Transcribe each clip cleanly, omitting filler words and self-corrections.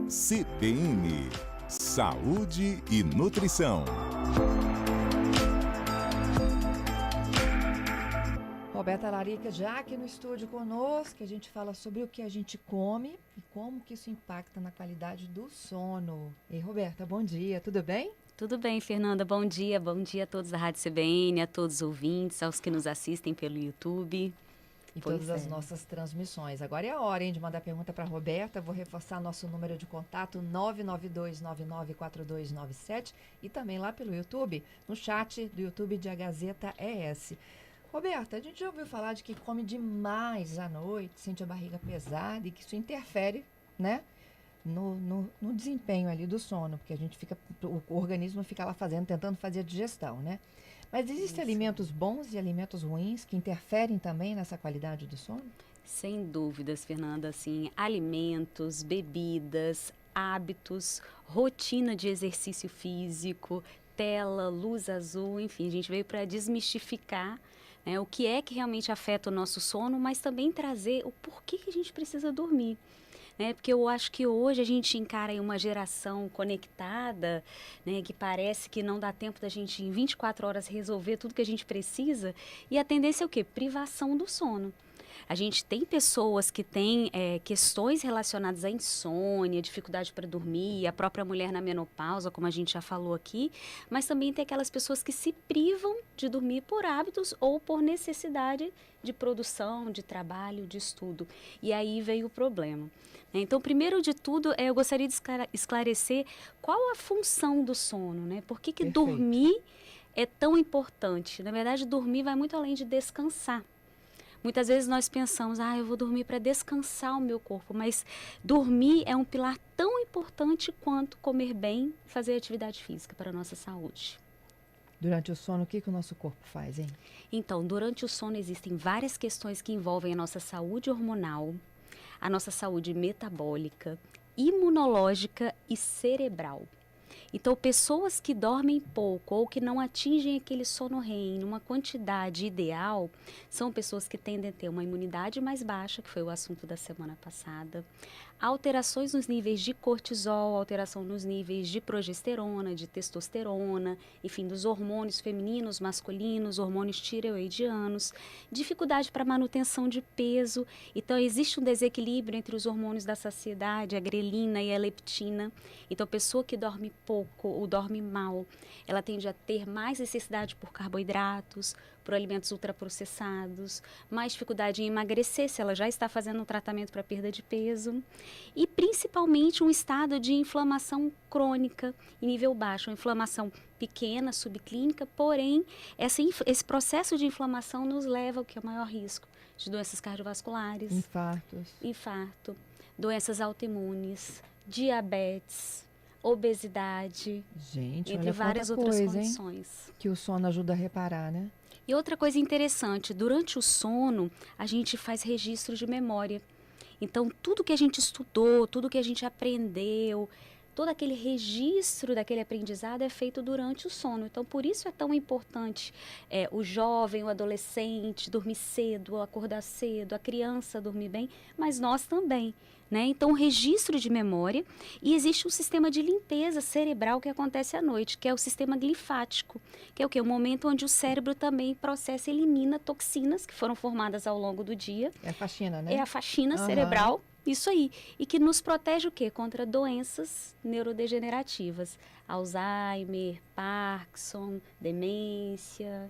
CBN Saúde e Nutrição. Roberta Larica já aqui no estúdio conosco, a gente fala sobre o que a gente come e como que isso impacta na qualidade do sono. Ei, Roberta, bom dia, tudo bem? Tudo bem, Fernanda, bom dia a todos da Rádio CBN, a todos os ouvintes, aos que nos assistem pelo YouTube. E todas as nossas transmissões. Agora é a hora, hein, de mandar pergunta para a Roberta. Vou reforçar nosso número de contato 992994297 e também lá pelo YouTube, no chat do YouTube de A Gazeta ES. Roberta, a gente já ouviu falar de que come demais à noite, sente a barriga pesada e que isso interfere, né, no desempenho ali do sono, porque a gente fica, o organismo fica lá tentando fazer a digestão, né? Mas existem alimentos bons e alimentos ruins que interferem também nessa qualidade do sono? Sem dúvidas, Fernanda, assim, alimentos, bebidas, hábitos, rotina de exercício físico, tela, luz azul, enfim, a gente veio para desmistificar, né, o que é que realmente afeta o nosso sono, mas também trazer o porquê que a gente precisa dormir. Porque eu acho que hoje a gente encara aí uma geração conectada, né, que parece que não dá tempo da gente em 24 horas resolver tudo que a gente precisa, e a tendência é o quê? Privação do sono. A gente tem pessoas que têm questões relacionadas à insônia, dificuldade para dormir, a própria mulher na menopausa, como a gente já falou aqui, mas também tem aquelas pessoas que se privam de dormir por hábitos ou por necessidade de produção, de trabalho, de estudo. E aí veio o problema. Então, primeiro de tudo, eu gostaria de esclarecer qual a função do sono, né? Por que dormir é tão importante? Na verdade, dormir vai muito além de descansar. Muitas vezes nós pensamos, eu vou dormir para descansar o meu corpo, mas dormir é um pilar tão importante quanto comer bem e fazer atividade física para a nossa saúde. Durante o sono, o que o nosso corpo faz, hein? Então, durante o sono existem várias questões que envolvem a nossa saúde hormonal, a nossa saúde metabólica, imunológica e cerebral. Então, pessoas que dormem pouco ou que não atingem aquele sono REM numa quantidade ideal, são pessoas que tendem a ter uma imunidade mais baixa, que foi o assunto da semana passada, alterações nos níveis de cortisol, alteração nos níveis de progesterona, de testosterona, enfim, dos hormônios femininos, masculinos, hormônios tireoidianos, dificuldade para manutenção de peso. Então, existe um desequilíbrio entre os hormônios da saciedade, a grelina e a leptina. Então, a pessoa que dorme pouco ou dorme mal, ela tende a ter mais necessidade por carboidratos, por alimentos ultraprocessados, mais dificuldade em emagrecer se ela já está fazendo um tratamento para perda de peso e principalmente um estado de inflamação crônica em nível baixo, uma inflamação pequena, subclínica, porém esse processo de inflamação nos leva ao que é o maior risco de doenças cardiovasculares, infarto, doenças autoimunes, diabetes, obesidade, gente, entre várias outras condições. Hein? Que o sono ajuda a reparar, né? E outra coisa interessante, durante o sono, a gente faz registro de memória. Então, tudo que a gente estudou, tudo que a gente aprendeu, todo aquele registro daquele aprendizado é feito durante o sono. Então, por isso é tão importante o jovem, o adolescente dormir cedo, acordar cedo, a criança dormir bem, mas nós também. Então, registro de memória, e existe um sistema de limpeza cerebral que acontece à noite, que é o sistema glifático, que é o quê? O momento onde o cérebro também processa e elimina toxinas que foram formadas ao longo do dia. É a faxina, né? É a faxina cerebral, isso aí. E que nos protege o quê? Contra doenças neurodegenerativas. Alzheimer, Parkinson, demência.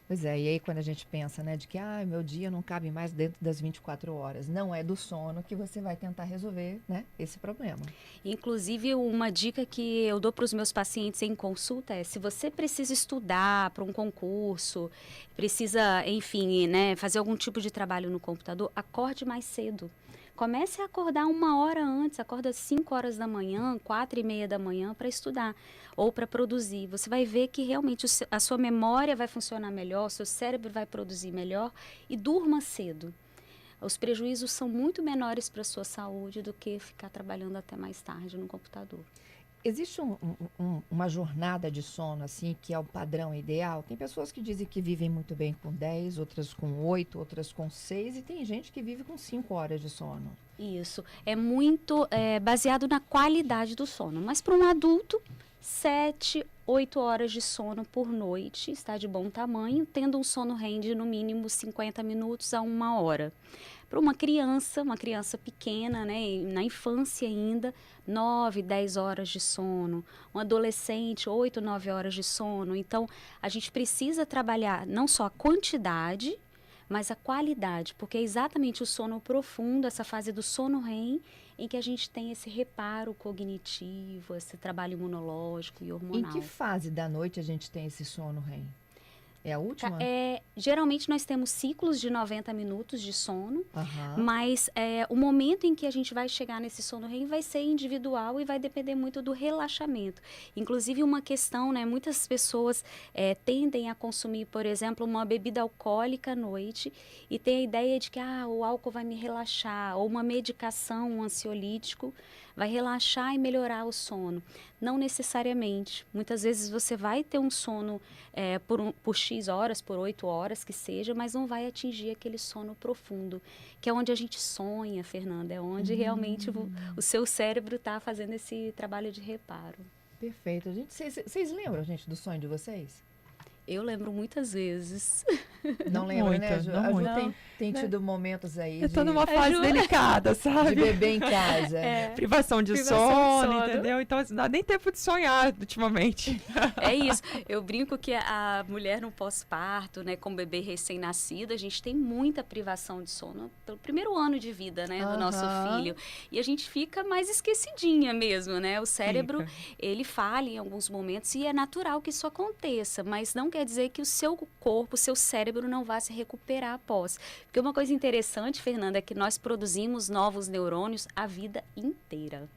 Pois é, e aí quando a gente pensa, né, de que meu dia não cabe mais dentro das 24 horas, não é do sono que você vai tentar resolver, né, esse problema. Inclusive, uma dica que eu dou para os meus pacientes em consulta é, se você precisa estudar para um concurso, precisa, enfim, né, fazer algum tipo de trabalho no computador, acorde mais cedo. Comece a acordar 1 hora antes, acorda 5 horas da manhã, 4h30 da manhã para estudar ou para produzir. Você vai ver que realmente a sua memória vai funcionar melhor, o seu cérebro vai produzir melhor e durma cedo. Os prejuízos são muito menores para a sua saúde do que ficar trabalhando até mais tarde no computador. Existe uma jornada de sono, assim, que é o padrão ideal? Tem pessoas que dizem que vivem muito bem com 10, outras com 8, outras com 6, e tem gente que vive com 5 horas de sono. Isso. É muito baseado na qualidade do sono. Mas para um adulto, 7, 8 horas de sono por noite está de bom tamanho, tendo um sono REM de no mínimo 50 minutos a 1 hora. Para uma criança pequena, né, na infância ainda, 9, 10 horas de sono. Um adolescente, 8, 9 horas de sono. Então, a gente precisa trabalhar não só a quantidade, mas a qualidade, porque é exatamente o sono profundo, essa fase do sono REM, em que a gente tem esse reparo cognitivo, esse trabalho imunológico e hormonal. Em que fase da noite a gente tem esse sono REM? É a última? Geralmente nós temos ciclos de 90 minutos de sono, Aham. mas o momento em que a gente vai chegar nesse sono REM vai ser individual e vai depender muito do relaxamento. Inclusive uma questão, né, muitas pessoas tendem a consumir, por exemplo, uma bebida alcoólica à noite e tem a ideia de que o álcool vai me relaxar, ou uma medicação, um ansiolítico, vai relaxar e melhorar o sono. Não necessariamente. Muitas vezes você vai ter um sono por X horas, por 8 horas que seja, mas não vai atingir aquele sono profundo, que é onde a gente sonha, Fernanda, é onde realmente o seu cérebro está fazendo esse trabalho de reparo. Perfeito. Vocês lembram, gente, do sonho de vocês? Eu lembro muitas vezes. Não lembra, né, muito, Ju? não A Ju muito. tem tido momentos aí Eu tô de, numa fase Ju. delicada, de sabe? beber em casa. Privação de Privação de sono, sono. entendeu? Então, assim, não dá nem tempo de sonhar ultimamente. É isso. Eu brinco que a mulher no pós-parto, né, com bebê recém-nascido, a gente tem muita privação de sono pelo primeiro ano de vida, né, do nosso Aham. filho. E a gente fica mais esquecidinha mesmo, né? O cérebro, Fica. ele falha em alguns momentos e é natural que isso aconteça, mas não quer dizer que o seu corpo, o seu cérebro não vá se recuperar após. Porque uma coisa interessante, Fernanda, é que nós produzimos novos neurônios a vida inteira.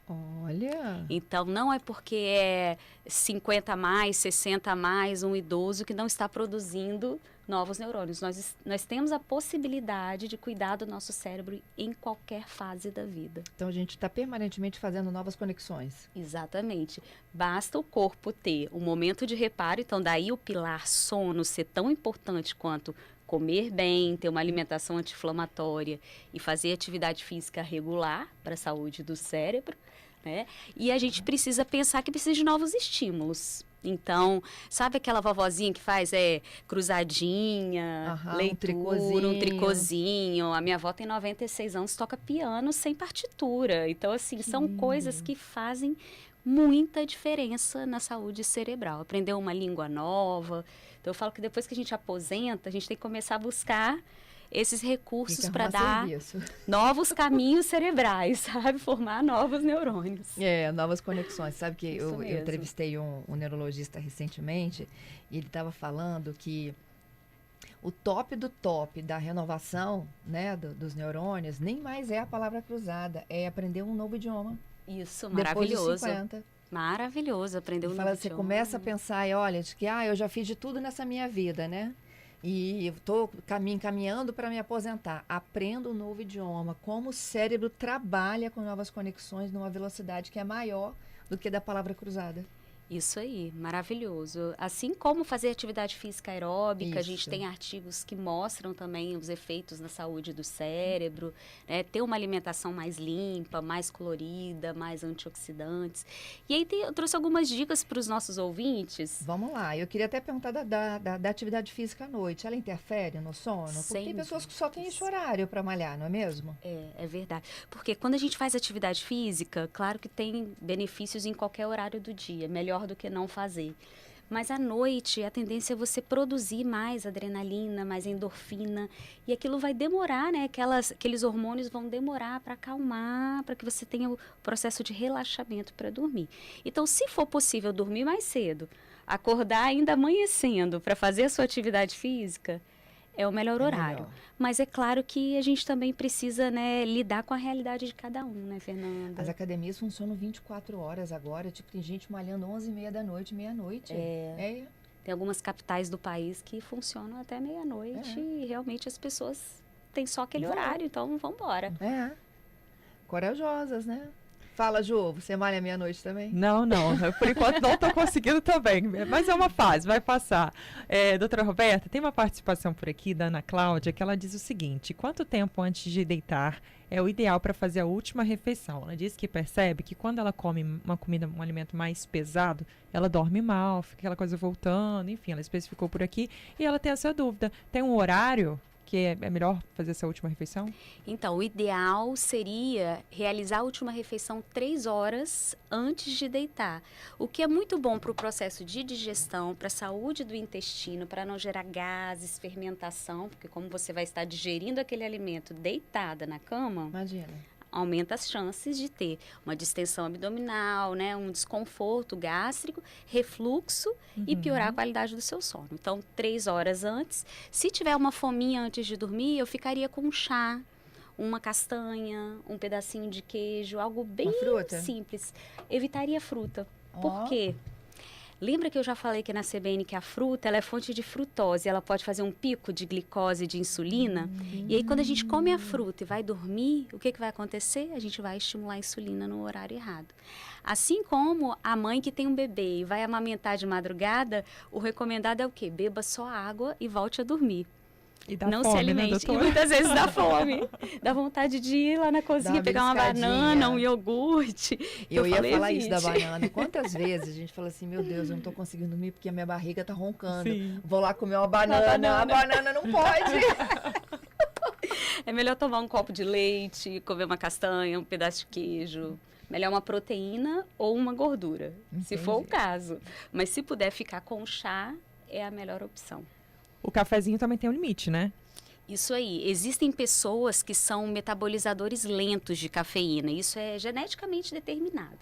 Olha. Então, não é porque é 50 a mais, 60 a mais, um idoso que não está produzindo novos neurônios. Nós temos a possibilidade de cuidar do nosso cérebro em qualquer fase da vida. Então a gente está permanentemente fazendo novas conexões. Exatamente. Basta o corpo ter um momento de reparo, então daí o pilar sono ser tão importante quanto comer bem, ter uma alimentação anti-inflamatória e fazer atividade física regular para a saúde do cérebro, né? E a gente precisa pensar que precisa de novos estímulos. Então, sabe aquela vovozinha que faz cruzadinha, Aham, leitura, um um tricôzinho? A minha avó tem 96 anos, toca piano sem partitura. Então, assim, são coisas que fazem muita diferença na saúde cerebral. Aprender uma língua nova. Então, eu falo que depois que a gente aposenta, a gente tem que começar a buscar esses recursos Tem que para arrumar dar serviço. novos caminhos cerebrais, sabe? Formar novos neurônios. Novas conexões. Sabe que Isso eu mesmo. entrevistei um neurologista recentemente e ele estava falando que o top do top da renovação, né, dos neurônios nem mais é a palavra cruzada, é aprender um novo idioma. Isso, Depois de maravilhoso. 50. Maravilhoso aprender um Ele novo fala, você idioma. começa a pensar, e olha, de que eu já fiz de tudo nessa minha vida, né? E eu estou caminhando para me aposentar. Aprenda um novo idioma. Como o cérebro trabalha com novas conexões numa velocidade que é maior do que da palavra cruzada. Isso aí, maravilhoso. Assim como fazer atividade física aeróbica, a gente Isso. tem artigos que mostram também os efeitos na saúde do cérebro, né? Ter uma alimentação mais limpa, mais colorida, mais antioxidantes. E aí eu trouxe algumas dicas para os nossos ouvintes. Vamos lá. Eu queria até perguntar da atividade física à noite. Ela interfere no sono? Porque Sem tem pessoas que só têm esse dúvidas. horário para malhar, não é mesmo? É verdade. Porque quando a gente faz atividade física, claro que tem benefícios em qualquer horário do dia, melhor do que não fazer. Mas à noite, a tendência é você produzir mais adrenalina, mais endorfina, e aquilo vai demorar, né? Aqueles hormônios vão demorar para acalmar, para que você tenha o processo de relaxamento para dormir. Então, se for possível dormir mais cedo, acordar ainda amanhecendo para fazer a sua atividade física, é o melhor horário. melhor. Mas é claro que a gente também precisa, né, lidar com a realidade de cada um, né, Fernanda? As academias funcionam 24 horas agora. Tipo, tem gente malhando 11h30 da noite, meia-noite. Tem algumas capitais do país que funcionam até meia-noite e realmente as pessoas têm só aquele Vão. horário, então vamos embora. Corajosas, né? Fala, Ju, você malha meia-noite também? Não, eu, por enquanto não estou conseguindo também, mas é uma fase, vai passar. Doutora Roberta, tem uma participação por aqui da Ana Cláudia que ela diz o seguinte: quanto tempo antes de deitar é o ideal para fazer a última refeição? Ela diz que percebe que quando ela come um alimento mais pesado, ela dorme mal, fica aquela coisa voltando, enfim, ela especificou por aqui e ela tem essa dúvida. Tem um horário que é melhor fazer essa última refeição? Então, o ideal seria realizar a última refeição 3 horas antes de deitar. O que é muito bom para o processo de digestão, para a saúde do intestino, para não gerar gases, fermentação, porque como você vai estar digerindo aquele alimento deitada na cama, Imagina. aumenta as chances de ter uma distensão abdominal, né, um desconforto gástrico, refluxo e piorar a qualidade do seu sono. Então, 3 horas antes. Se tiver uma fominha antes de dormir, eu ficaria com um chá, uma castanha, um pedacinho de queijo, algo bem Uma fruta? simples. Evitaria fruta. Ó. Por quê? Lembra que eu já falei que na CBN que a fruta ela é fonte de frutose, ela pode fazer um pico de glicose e de insulina. E aí quando a gente come a fruta e vai dormir, o que vai acontecer? A gente vai estimular a insulina no horário errado. Assim como a mãe que tem um bebê e vai amamentar de madrugada, o recomendado é o quê? Beba só água e volte a dormir. E dá Não fome, se alimente. né, E doutora? muitas vezes dá fome. Dá vontade de ir lá na cozinha, uma pegar uma beliscadinha. banana, um iogurte. Eu ia falei, falar isso da "Evite." banana. Quantas vezes a gente fala assim, meu Deus, eu não tô conseguindo dormir porque a minha barriga tá roncando. Sim. Vou lá comer uma banana. A banana não pode. É melhor tomar um copo de leite, comer uma castanha, um pedaço de queijo. Melhor uma proteína ou uma gordura, se for o Entendi. caso. Mas se puder ficar com chá, é a melhor opção. O cafezinho também tem um limite, né? Isso aí. Existem pessoas que são metabolizadores lentos de cafeína. Isso é geneticamente determinado.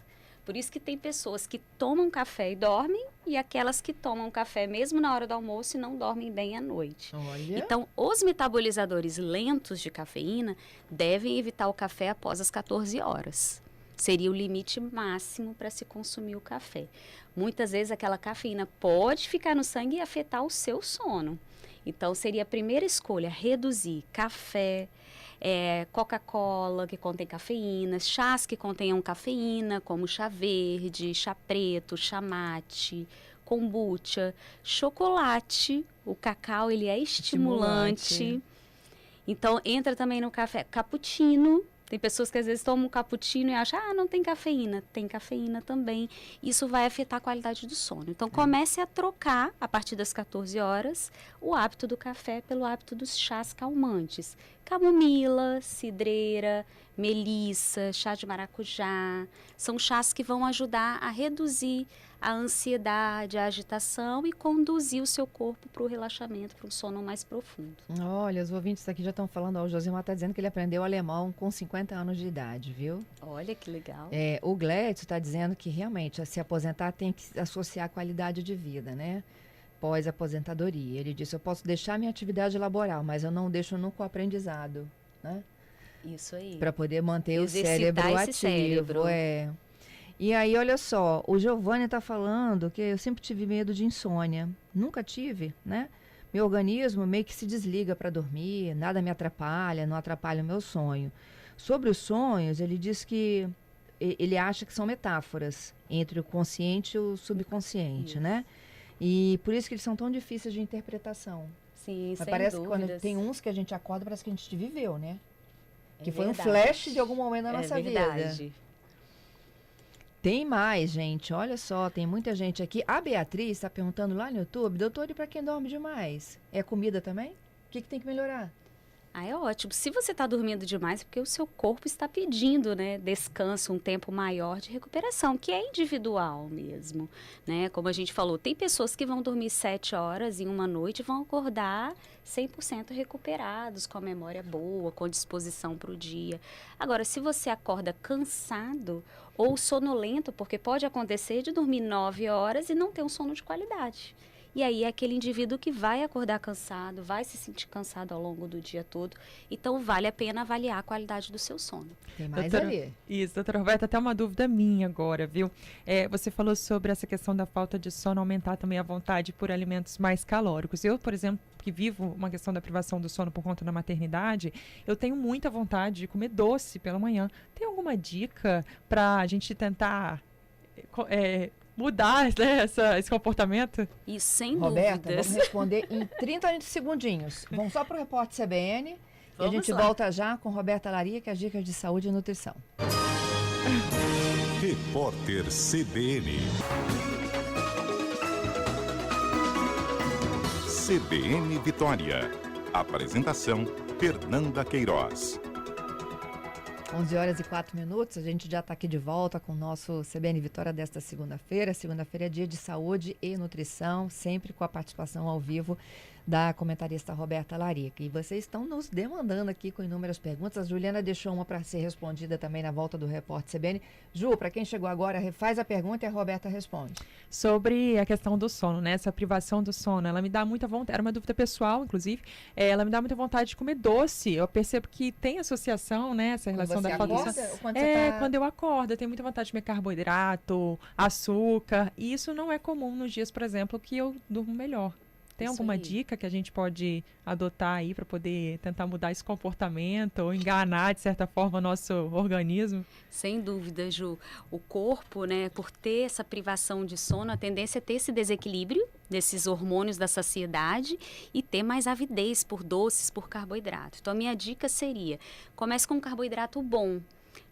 Por isso que tem pessoas que tomam café e dormem e aquelas que tomam café mesmo na hora do almoço e não dormem bem à noite. Olha. Então, os metabolizadores lentos de cafeína devem evitar o café após as 14 horas. Seria o limite máximo para se consumir o café. Muitas vezes aquela cafeína pode ficar no sangue e afetar o seu sono. Então, seria a primeira escolha reduzir café, Coca-Cola, que contém cafeína, chás que contenham cafeína, como chá verde, chá preto, chá mate, kombucha, chocolate. O cacau, ele é estimulante. Então, entra também no café cappuccino. Tem pessoas que às vezes tomam um cappuccino e acham, não tem cafeína. Tem cafeína também. Isso vai afetar a qualidade do sono. Então, comece a trocar, a partir das 14 horas, o hábito do café pelo hábito dos chás calmantes. Camomila, cidreira, melissa, chá de maracujá. São chás que vão ajudar a reduzir a ansiedade, a agitação e conduzir o seu corpo para o relaxamento, para um sono mais profundo. Olha, os ouvintes aqui já estão falando, ó, o Josimar está dizendo que ele aprendeu alemão com 50 anos de idade, viu? Olha que legal. O Gledson está dizendo que realmente se aposentar tem que associar a qualidade de vida, né? Pós-aposentadoria. Ele disse, eu posso deixar minha atividade laboral, mas eu não deixo nunca o aprendizado, né? Isso aí. Para poder manter o Exercitar cérebro esse ativo. cérebro. E aí, olha só, o Giovanni está falando que eu sempre tive medo de insônia. Nunca tive, né? Meu organismo meio que se desliga para dormir, nada me atrapalha, não atrapalha o meu sonho. Sobre os sonhos, ele diz que ele acha que são metáforas entre o consciente e o subconsciente, Isso. né? E por isso que eles são tão difíceis de interpretação. Sim, Mas sem parece que dúvidas. quando tem uns que a gente acorda, parece que a gente viveu, né? É Que foi um verdade. flash de algum momento da É nossa vida. verdade. Tem mais, gente. Olha só, tem muita gente aqui. A Beatriz está perguntando lá no YouTube, doutor, e para quem dorme demais? É comida também? O que tem que melhorar? É ótimo. Se você está dormindo demais, é porque o seu corpo está pedindo, né, descanso, um tempo maior de recuperação, que é individual mesmo, né? Como a gente falou, tem pessoas que vão dormir 7 horas em uma noite e vão acordar 100% recuperados, com a memória boa, com disposição para o dia. Agora, se você acorda cansado ou sonolento, porque pode acontecer de dormir 9 horas e não ter um sono de qualidade. E aí é aquele indivíduo que vai acordar cansado, vai se sentir cansado ao longo do dia todo. Então, vale a pena avaliar a qualidade do seu sono. Tem mais Doutora, ali. isso, doutora Roberta, até uma dúvida minha agora, viu? Você falou sobre essa questão da falta de sono aumentar também a vontade por alimentos mais calóricos. Eu, por exemplo, que vivo uma questão da privação do sono por conta da maternidade, eu tenho muita vontade de comer doce pela manhã. Tem alguma dica para a gente tentar mudar, né, esse comportamento? Isso, sem Roberta, dúvidas. vamos responder em 30 segundinhos. Vamos só para o Repórter CBN e a Vamos gente lá. volta já com Roberta Laria, que é as dicas de saúde e nutrição. Repórter CBN. CBN Vitória. Apresentação: Fernanda Queiroz. 11h04, a gente já está aqui de volta com o nosso CBN Vitória desta segunda-feira. Segunda-feira é dia de saúde e nutrição, sempre com a participação ao vivo da comentarista Roberta Larica. E vocês estão nos demandando aqui com inúmeras perguntas. A Juliana deixou uma para ser respondida também na volta do Repórter CBN. Ju, para quem chegou agora, refaz a pergunta e a Roberta responde. Sobre a questão do sono, né? Essa privação do sono, ela me dá muita vontade, era uma dúvida pessoal, inclusive, ela me dá muita vontade de comer doce. Eu percebo que tem associação, né? Essa relação Você da falta de acorda sono. ou quando você tá... Quando eu acordo, eu tenho muita vontade de comer carboidrato, açúcar, e isso não é comum nos dias, por exemplo, que eu durmo melhor. Tem Isso alguma aí. dica que a gente pode adotar aí para poder tentar mudar esse comportamento ou enganar, de certa forma, o nosso organismo? Sem dúvida, Ju. O corpo, né, por ter essa privação de sono, a tendência é ter esse desequilíbrio desses hormônios da saciedade e ter mais avidez por doces, por carboidrato. Então, a minha dica seria, comece com um carboidrato bom.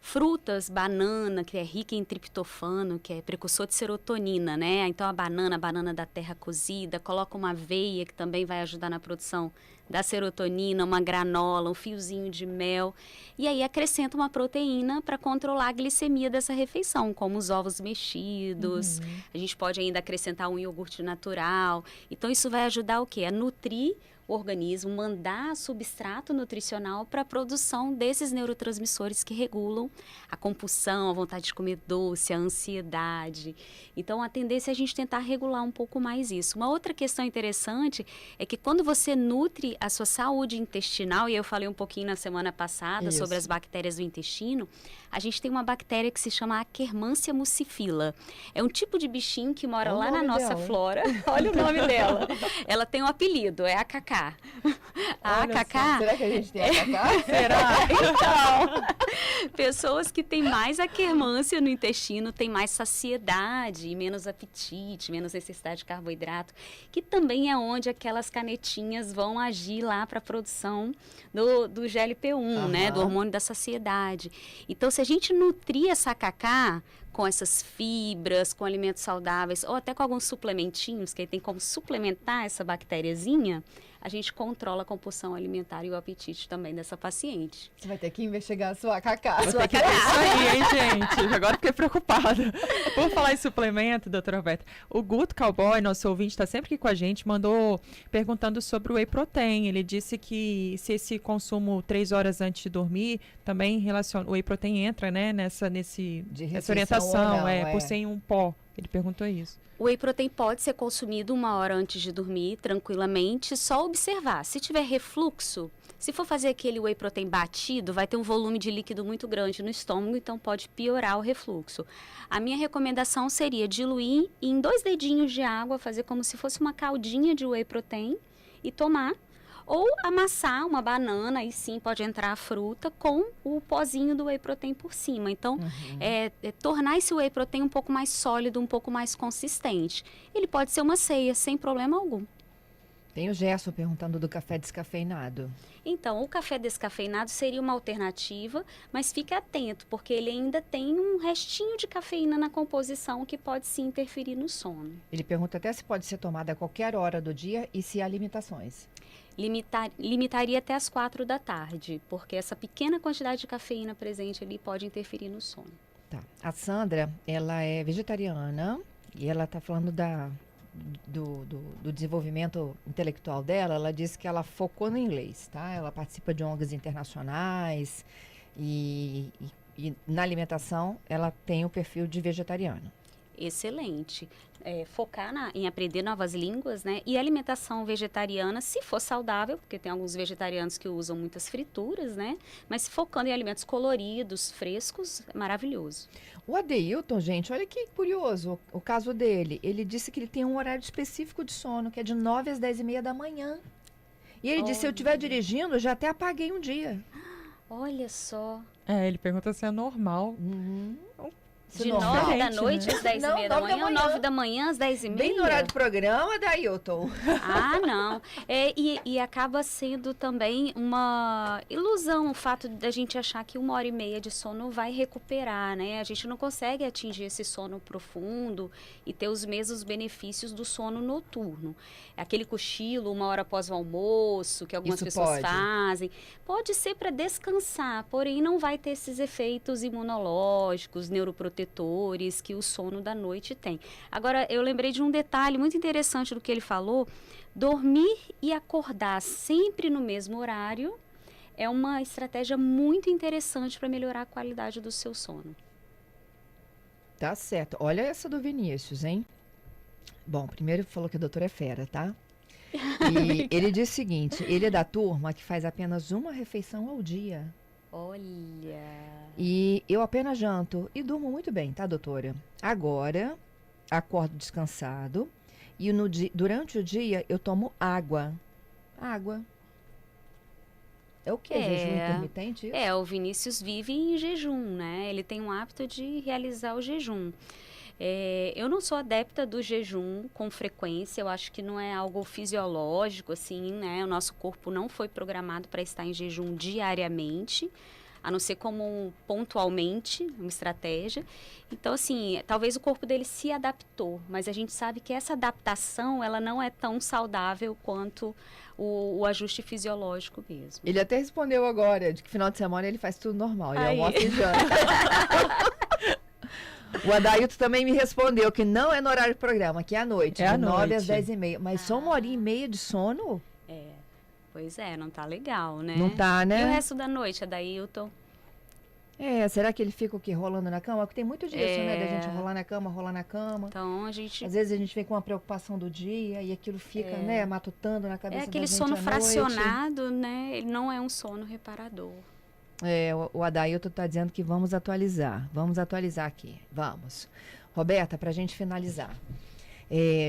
Frutas, banana, que é rica em triptofano, que é precursor de serotonina, né? Então, a banana da terra cozida, coloca uma aveia, que também vai ajudar na produção da serotonina, uma granola, um fiozinho de mel. E aí, acrescenta uma proteína para controlar a glicemia dessa refeição, como os ovos mexidos. A gente pode ainda acrescentar um iogurte natural. Então, isso vai ajudar o quê? A nutrir o organismo, mandar substrato nutricional para a produção desses neurotransmissores que regulam a compulsão, a vontade de comer doce, a ansiedade. Então, a tendência é a gente tentar regular um pouco mais isso. Uma outra questão interessante é que quando você nutre a sua saúde intestinal, e eu falei um pouquinho na semana passada Isso. sobre as bactérias do intestino, a gente tem uma bactéria que se chama Akkermansia muscifila. É um tipo de bichinho que mora Olha o lá na nome nossa dela, hein? flora. Olha o nome dela. Ela tem um apelido, é AKK. A Olha só, AKK... será que a gente tem a Cacá? Será? Então, pessoas que têm mais aquermância no intestino têm mais saciedade, menos apetite, menos necessidade de carboidrato, que também é onde aquelas canetinhas vão agir lá para a produção do GLP-1, né, do hormônio da saciedade. Então, se a gente nutrir essa AKK com essas fibras, com alimentos saudáveis, ou até com alguns suplementinhos, que tem como suplementar essa bactériazinha, a gente controla a compulsão alimentar e o apetite também dessa paciente. Você vai ter que investigar a sua Cacá. Vou ter que ver isso aí, hein, gente? Agora fiquei preocupada. Por falar em suplemento, doutora Roberta, o Guto Cowboy, nosso ouvinte, está sempre aqui com a gente, mandou perguntando sobre o Whey Protein. Ele disse que se esse consumo 3 horas antes de dormir, também relaciona, o Whey Protein entra, né, nessa refeição orientação, ou não, por ser em um pó. Ele perguntou isso. O whey protein pode ser consumido 1 hora antes de dormir, tranquilamente, só observar. Se tiver refluxo, se for fazer aquele whey protein batido, vai ter um volume de líquido muito grande no estômago, então pode piorar o refluxo. A minha recomendação seria diluir em 2 dedinhos de água, fazer como se fosse uma caldinha de whey protein e tomar. Ou amassar uma banana, aí sim pode entrar a fruta, com o pozinho do whey protein por cima. Então, tornar esse whey protein um pouco mais sólido, um pouco mais consistente. Ele pode ser uma ceia, sem problema algum. Tem o Gerson perguntando do café descafeinado. Então, o café descafeinado seria uma alternativa, mas fique atento, porque ele ainda tem um restinho de cafeína na composição que pode sim interferir no sono. Ele pergunta até se pode ser tomada a qualquer hora do dia e se há limitações. Limitaria até as 4 da tarde, porque essa pequena quantidade de cafeína presente ali pode interferir no sono. Tá. A Sandra, ela é vegetariana e ela está falando do desenvolvimento intelectual dela. Ela disse que ela focou no inglês, tá? Ela participa de ONGs internacionais e na alimentação ela tem o perfil de vegetariana. Excelente. Focar em aprender novas línguas, né? E alimentação vegetariana, se for saudável, porque tem alguns vegetarianos que usam muitas frituras, né? Mas focando em alimentos coloridos, frescos, é maravilhoso. O Adeilton, gente, olha que curioso o caso dele. Ele disse que ele tem um horário específico de sono, que é de 9 às 10h30 da manhã. E ele disse, se eu estiver dirigindo, eu já até apaguei um dia. Olha só. Ele pergunta se é normal. De 9 da noite às 10h30 Não, da 9 da manhã, manhã. 9 da manhã às 10h30? Bem no horário do programa, Adeilton. Ah, não. E acaba sendo também uma ilusão o fato da gente achar que 1h30 de sono vai recuperar, né? A gente não consegue atingir esse sono profundo e ter os mesmos benefícios do sono noturno. Aquele cochilo 1 hora após o almoço, que algumas Isso pessoas pode. fazem, pode ser para descansar, porém não vai ter esses efeitos imunológicos, neuroprotetores que o sono da noite tem. Agora, eu lembrei de um detalhe muito interessante do que ele falou. Dormir e acordar sempre no mesmo horário é uma estratégia muito interessante para melhorar a qualidade do seu sono. Tá certo. Olha essa do Vinícius, hein? Bom, primeiro falou que a doutora é fera, tá? E ele disse o seguinte, ele é da turma que faz apenas uma refeição ao dia. Olha... E eu apenas janto e durmo muito bem, tá, doutora? Agora, acordo descansado e durante o dia eu tomo água. Água. É o quê? Jejum intermitente? Isso? O Vinícius vive em jejum, né? Ele tem um hábito de realizar o jejum. Eu não sou adepta do jejum com frequência, eu acho que não é algo fisiológico, assim, né? O nosso corpo não foi programado para estar em jejum diariamente, a não ser como pontualmente, uma estratégia. Então, assim, talvez o corpo dele se adaptou, mas a gente sabe que essa adaptação, ela não é tão saudável quanto o ajuste fisiológico mesmo. Ele até respondeu agora, de que final de semana ele faz tudo normal, ele Aí. almoça e janta. O Adailton também me respondeu que não é no horário do programa, que é à noite, É de à 9 às noite. 10h30. Mas só 1h30 de sono? Pois é, não tá legal, né? Não tá, né? E o resto da noite, Adailton? Será que ele fica o quê? Rolando na cama? Porque tem muito disso, né? Da gente rolar na cama. Então, a gente... Às vezes a gente vem com uma preocupação do dia e aquilo fica, né, matutando na cabeça É aquele da gente sono à noite. fracionado, né? Ele não é um sono reparador. O Adailton está dizendo que vamos atualizar. Vamos atualizar aqui. Vamos. Roberta, para a gente finalizar.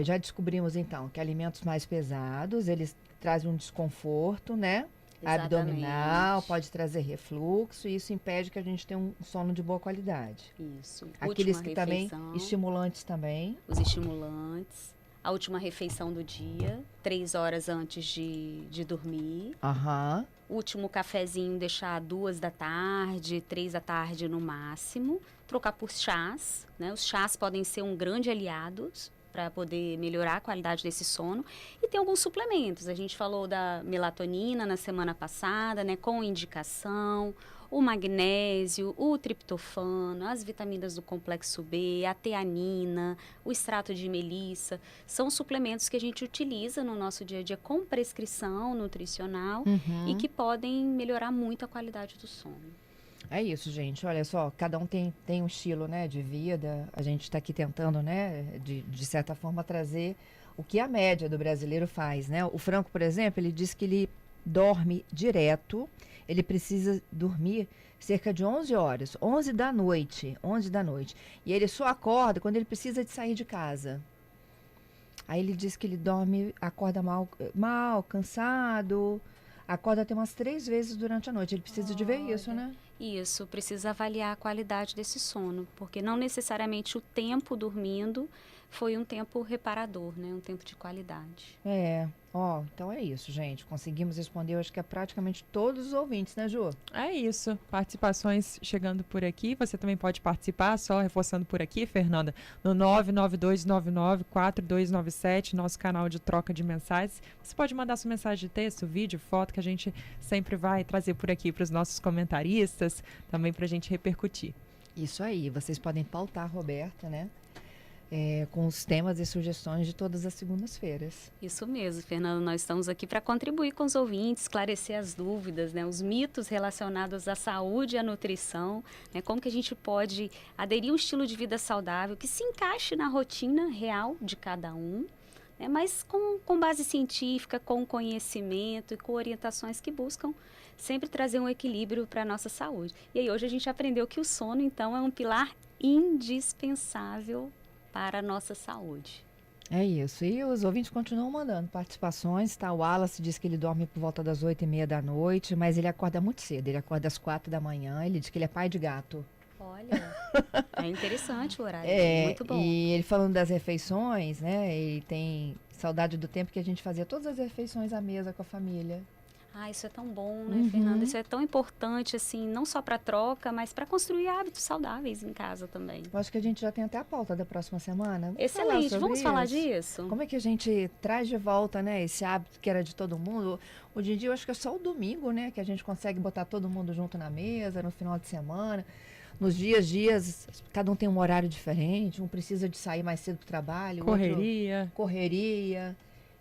Já descobrimos, então, que alimentos mais pesados, eles trazem um desconforto, né? Exatamente. Abdominal, pode trazer refluxo, e isso impede que a gente tenha um sono de boa qualidade. Isso. Aqueles Última que também, refeição, estimulantes também. os estimulantes. A última refeição do dia, 3 horas antes de dormir. Aham. Último cafezinho deixar 2 da tarde, 3 da tarde no máximo. Trocar por chás, né? Os chás podem ser um grande aliado para poder melhorar a qualidade desse sono. E tem alguns suplementos. A gente falou da melatonina na semana passada, né? Com indicação. O magnésio, o triptofano, as vitaminas do complexo B, a teanina, o extrato de melissa, são suplementos que a gente utiliza no nosso dia a dia com prescrição nutricional e que podem melhorar muito a qualidade do sono. É isso, gente. Olha só, cada um tem um estilo, né, de vida. A gente está aqui tentando, né, de certa forma, trazer o que a média do brasileiro faz, né? O Franco, por exemplo, ele diz que ele dorme direto. Ele precisa dormir cerca de 11 horas, 11 da noite. E ele só acorda quando ele precisa de sair de casa. Aí ele diz que ele acorda mal, cansado, acorda até umas 3 vezes durante a noite. Ele precisa de ver isso, né? Isso, precisa avaliar a qualidade desse sono, porque não necessariamente o tempo dormindo foi um tempo reparador, né? Um tempo de qualidade. Então é isso, gente. Conseguimos responder, eu acho que é praticamente todos os ouvintes, né, Ju? É isso. Participações chegando por aqui. Você também pode participar, só reforçando por aqui, Fernanda, no 992994297, nosso canal de troca de mensagens. Você pode mandar sua mensagem de texto, vídeo, foto, que a gente sempre vai trazer por aqui para os nossos comentaristas, também para a gente repercutir. Isso aí. Vocês podem pautar a Roberta, né? com os temas e sugestões de todas as segundas-feiras. Isso mesmo, Fernando. Nós estamos aqui para contribuir com os ouvintes, esclarecer as dúvidas, né, os mitos relacionados à saúde e à nutrição, né, como que a gente pode aderir a um estilo de vida saudável que se encaixe na rotina real de cada um, né, mas com base científica, com conhecimento e com orientações que buscam sempre trazer um equilíbrio para a nossa saúde. E aí hoje a gente aprendeu que o sono, então, é um pilar indispensável para a nossa saúde. É isso. E os ouvintes continuam mandando participações, tá? O Wallace diz que ele dorme por volta das 8h30 da noite, mas ele acorda muito cedo. Ele acorda às 4 da manhã. Ele diz que ele é pai de gato. Olha, é interessante o horário. Muito bom. E ele falando das refeições, né? Ele tem saudade do tempo que a gente fazia todas as refeições à mesa com a família. Ah, isso é tão bom, né, Fernanda? Isso é tão importante, assim, não só para troca, mas para construir hábitos saudáveis em casa também. Eu acho que a gente já tem até a pauta da próxima semana. Excelente, vamos falar disso? Como é que a gente traz de volta, né, esse hábito que era de todo mundo? Hoje em dia eu acho que é só o domingo, né, que a gente consegue botar todo mundo junto na mesa, no final de semana. Nos dias, cada um tem um horário diferente, um precisa de sair mais cedo para o trabalho. Correria. Correria.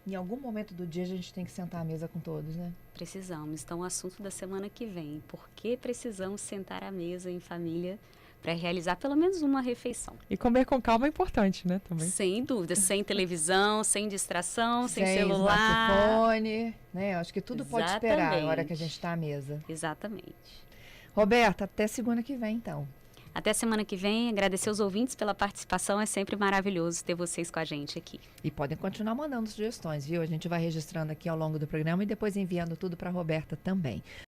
Em algum momento do dia a gente tem que sentar à mesa com todos, né? Precisamos. Então, o assunto da semana que vem. Por que precisamos sentar à mesa em família para realizar pelo menos uma refeição? E comer com calma é importante, né? Também. Sem dúvida. Sem televisão, sem distração, sem celular. Smartphone, né? Eu acho que tudo pode esperar Exatamente. na hora que a gente está à mesa. Exatamente. Roberta, até segunda que vem, então. Até semana que vem. Agradecer aos ouvintes pela participação. É sempre maravilhoso ter vocês com a gente aqui. E podem continuar mandando sugestões, viu? A gente vai registrando aqui ao longo do programa e depois enviando tudo para a Roberta também.